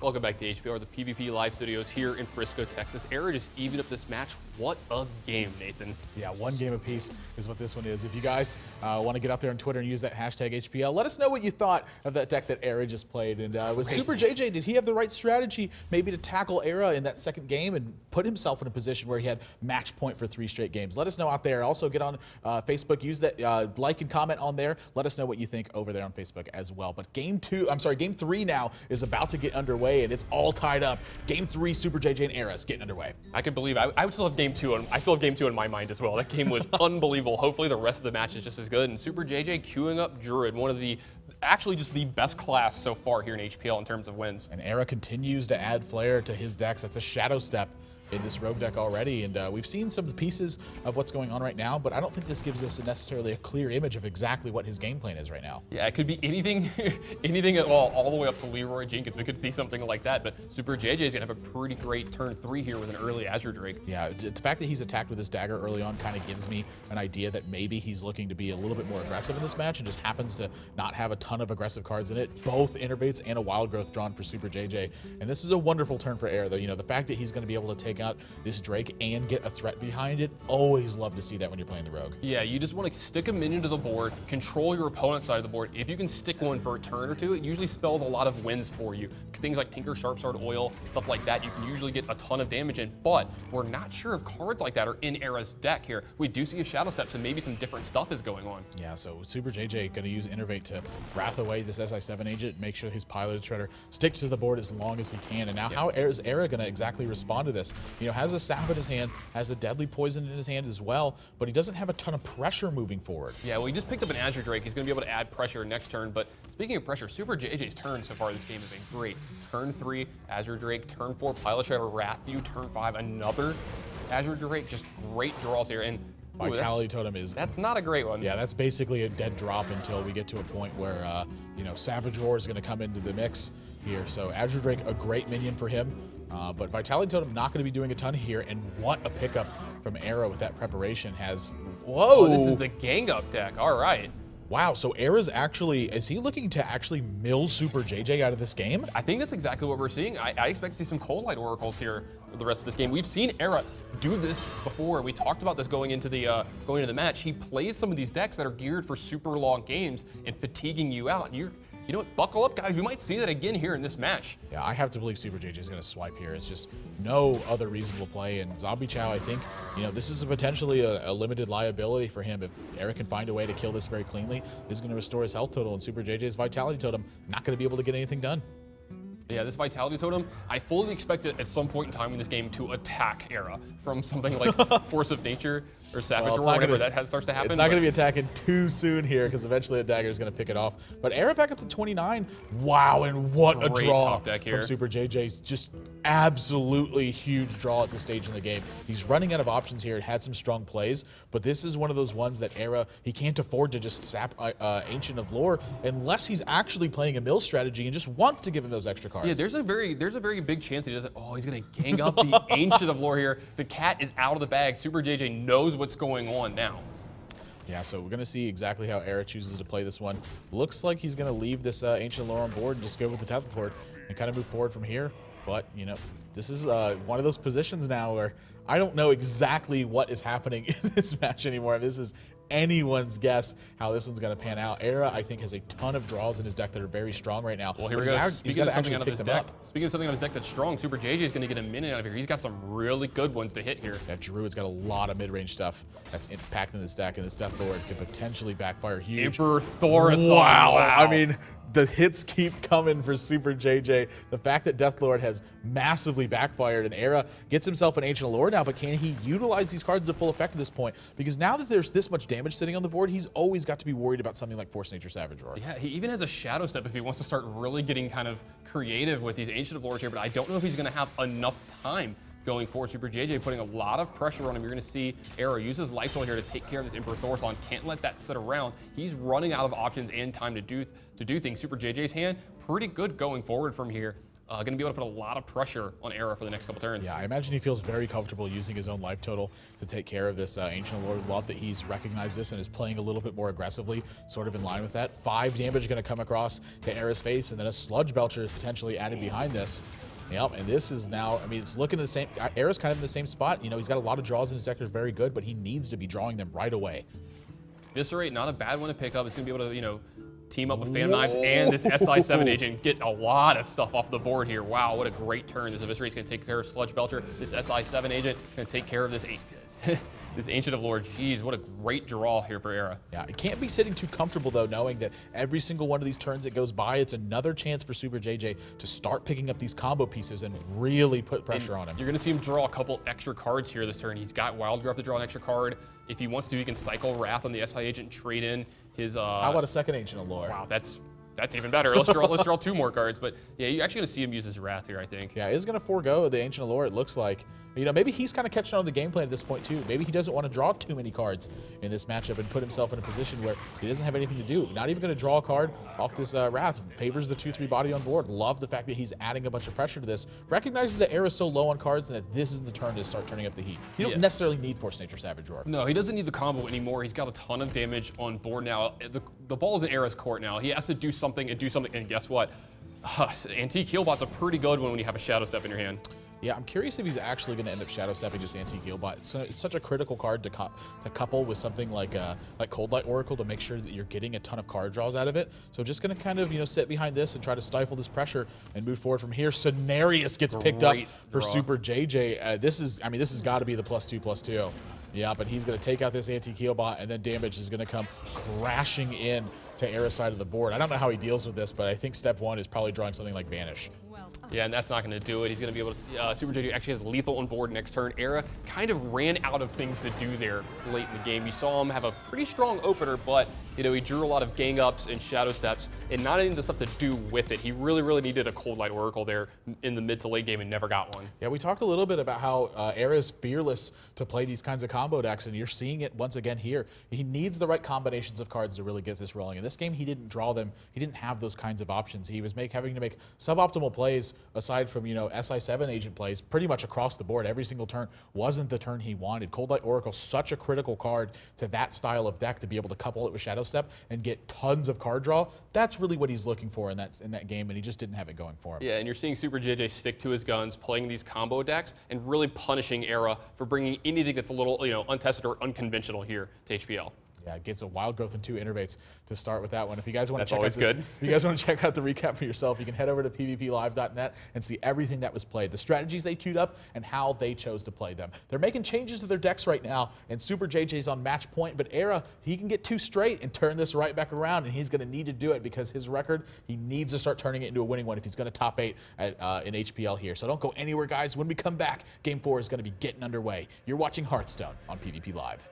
Welcome back to HPL, the PvP live studios here in Frisco, Texas. ErA just evened up this match. What a game, Nathan. Yeah, one game apiece is what this one is. If you guys want to get out there on Twitter and use that hashtag HPL, let us know what you thought of that deck that ErA just played. And with Superjj, did he have the right strategy maybe to tackle ErA in that second game and put himself in a position where he had match point for 3 straight games? Let us know out there. Also get on Facebook, use that like and comment on there. Let us know what you think over there on Facebook as well. But game 3 now is about to get underway, and it's all tied up. Game 3, Superjj and ErA is getting underway. I could believe I would still have game 2 on. I still have game 2 in my mind as well. That game was unbelievable. Hopefully the rest of the match is just as good. And Superjj queuing up Druid, one of the actually just the best class so far here in HPL in terms of wins. And ErA continues to add flair to his decks. That's a shadow step in this rogue deck already, and we've seen some pieces of what's going on right now, but I don't think this gives us necessarily a clear image of exactly what his game plan is right now. Yeah, it could be anything anything at all the way up to Leroy Jenkins. We could see something like that, but Superjj is going to have a pretty great turn 3 here with an early Azure Drake. Yeah, the fact that he's attacked with his dagger early on kind of gives me an idea that maybe he's looking to be a little bit more aggressive in this match and just happens to not have a ton of aggressive cards in it. Both Innervates and a Wild Growth drawn for Superjj, and this is a wonderful turn for ErA, though. You know, the fact that he's going to be able to take out this Drake and get a threat behind it, always love to see that when you're playing the rogue. Yeah, you just want to stick a minion to the board, control your opponent's side of the board. If you can stick one for a turn or two, it usually spells a lot of wins for you. Things like Tinker, Sharpsword, Oil, stuff like that, you can usually get a ton of damage in, but we're not sure if cards like that are in ErA's deck here. We do see a Shadow Step, so maybe some different stuff is going on. Yeah, so Superjj going to use Innervate to wrath away this SI7 agent, make sure his Pilot Shredder sticks to the board as long as he can. And now how is ErA going to exactly respond to this? You know, has a Sap in his hand, has a Deadly Poison in his hand as well, but he doesn't have a ton of pressure moving forward. Yeah, well, he just picked up an Azure Drake. He's going to be able to add pressure next turn, but speaking of pressure, Superjj's turns so far this game have been great. Turn 3, Azure Drake. Turn 4, Pilot Shredder, Wrath you. Turn 5, another Azure Drake. Just great draws here. And Vitality Totem that's not a great one. Yeah, that's basically a dead drop until we get to a point where, you know, Savage Roar is going to come into the mix here. So Azure Drake, a great minion for him. But Vitality Totem not going to be doing a ton here, and what a pickup from ErA with that preparation has. Whoa! Oh, this is the gang up deck. All right. Wow, so ErA's actually, is he looking to actually mill Superjj out of this game? I think that's exactly what we're seeing. I expect to see some Cold Light Oracles here for the rest of this game. We've seen ErA do this before. We talked about this going into the match. He plays some of these decks that are geared for super long games and fatiguing you out. And you know what? Buckle up, guys. We might see that again here in this match. Yeah, I have to believe Superjj is going to swipe here. It's just no other reasonable play. And Zombie Chow, I think, you know, this is potentially a limited liability for him. If ErA can find a way to kill this very cleanly, this is going to restore his health total, and Superjj's Vitality Totem not going to be able to get anything done. Yeah, this Vitality Totem, I fully expect it at some point in time in this game to attack ErA from something like Force of Nature or Savage Roar, whenever that starts to happen. It's not going to be attacking too soon here because eventually a dagger is going to pick it off. But ErA back up to 29. Wow, and what a draw from Superjj. Just absolutely huge draw at this stage in the game. He's running out of options here. It had some strong plays, but this is one of those ones that ErA, he can't afford to just sap Ancient of Lore unless he's actually playing a mill strategy and just wants to give him those extra cards. Yeah, there's a very big chance that he does it. Oh, he's going to gang up the Ancient of Lore here. The cat is out of the bag. Superjj knows what's going on now. Yeah, so we're going to see exactly how ErA chooses to play this one. Looks like he's going to leave this Ancient of Lore on board and just go with the teleport and kind of move forward from here. But, you know, this is one of those positions now where I don't know exactly what is happening in this match anymore. This is anyone's guess how this one's going to pan out. ErA, I think, has a ton of draws in his deck that are very strong right now. Well, here we go. Speaking of something out of his deck, that's strong, Superjj is going to get a minion out of here. He's got some really good ones to hit here. That Druid's got a lot of mid-range stuff that's packed in this deck, and this Death Lord could potentially backfire huge. Emperor Thoris. Wow. I mean, the hits keep coming for Superjj. The fact that Death Lord has massively backfired, and ErA gets himself an Ancient of Lore now, but can he utilize these cards to full effect at this point? Because now that there's this much damage sitting on the board, he's always got to be worried about something like Force Nature Savage Roar. Yeah, he even has a Shadow Step if he wants to start really getting kind of creative with these Ancient of Lores here, but I don't know if he's going to have enough time going forward. Superjj putting a lot of pressure on him. You're going to see ErA use his Life Soul here to take care of this Emperor Thorson. Can't let that sit around. He's running out of options and time to do things. Superjj's hand, pretty good going forward from here. going to be able to put a lot of pressure on ErA for the next couple turns. Yeah, I imagine he feels very comfortable using his own life total to take care of this Ancient Lord. Love that he's recognized this and is playing a little bit more aggressively, sort of in line with that. 5 damage going to come across to ErA's face, and then a Sludge Belcher is potentially added behind this. Yep, and this is now, I mean, it's looking the same. ErA's kind of in the same spot. You know, he's got a lot of draws in his deck that are very good, but he needs to be drawing them right away. Viscerate, not a bad one to pick up. It's going to be able to, you know, team up with Phantom Knives and this SI7 agent, get a lot of stuff off the board here. Wow, what a great turn. This Eviscerate's going to take care of Sludge Belcher. This SI7 agent going to take care of this this Ancient of Lore. Jeez, what a great draw here for ErA. Yeah, it can't be sitting too comfortable, though, knowing that every single one of these turns that goes by, it's another chance for Superjj to start picking up these combo pieces and really put pressure on him. You're going to see him draw a couple extra cards here this turn. He's got Wild Growth to draw an extra card. If he wants to, he can cycle Wrath on the SI agent and trade in his... How about a second Ancient of Lore? Wow, that's even better. Let's draw 2 more cards. But yeah, you're actually going to see him use his Wrath here, I think. Yeah, he's going to forego the Ancient of Lore, it looks like. You know, maybe he's kind of catching on to the game plan at this point, too. Maybe he doesn't want to draw too many cards in this matchup and put himself in a position where he doesn't have anything to do. Not even going to draw a card off this Wrath. Favors the 2/3 body on board. Love the fact that he's adding a bunch of pressure to this. Recognizes that ErA's so low on cards and that this is the turn to start turning up the heat. You don't necessarily need Force Nature Savage Roar. No, he doesn't need the combo anymore. He's got a ton of damage on board now. The ball is in ErA's court now. He has to do something, and guess what? Antique Healbot's a pretty good one when you have a Shadow Step in your hand. Yeah, I'm curious if he's actually going to end up Shadow Stepping just Antique Healbot. It's such a critical card to couple with something like Cold Light Oracle to make sure that you're getting a ton of card draws out of it. So just going to kind of, you know, sit behind this and try to stifle this pressure and move forward from here. Cenarius gets picked up for Superjj. This has got to be the +2/+2. Yeah, but he's going to take out this Antique Healbot, and then damage is going to come crashing in to ErA's side of the board. I don't know how he deals with this, but I think step 1 is probably drawing something like Vanish. Yeah, and that's not going to do it. He's going to be able to... Superjj actually has lethal on board next turn. ErA kind of ran out of things to do there late in the game. You saw him have a pretty strong opener, but, you know, he drew a lot of gang ups and shadow steps, and not any of the stuff to do with it. He really, really needed a Cold Light Oracle there in the mid to late game and never got one. Yeah, we talked a little bit about how ErA is fearless to play these kinds of combo decks, and you're seeing it once again here. He needs the right combinations of cards to really get this rolling. In this game, he didn't draw them. He didn't have those kinds of options. He was having to make suboptimal plays aside from, you know, SI7 agent plays pretty much across the board. Every single turn wasn't the turn he wanted. Cold Light Oracle, such a critical card to that style of deck to be able to couple it with Shadow Step and get tons of card draw. That's really what he's looking for in that game, and he just didn't have it going for him. Yeah, and you're seeing Superjj stick to his guns, playing these combo decks, and really punishing ErA for bringing anything that's a little, you know, untested or unconventional here to HPL. Yeah, it gets a Wild Growth and 2 Innervates to start with that one. If you guys want to check out the recap for yourself, you can head over to pvplive.net and see everything that was played, the strategies they queued up, and how they chose to play them. They're making changes to their decks right now, and Superjj's on match point, but ErA, he can get 2 straight and turn this right back around, and he's going to need to do it because his record, he needs to start turning it into a winning one if he's going to top 8 in HPL here. So don't go anywhere, guys. When we come back, Game 4 is going to be getting underway. You're watching Hearthstone on PvP Live.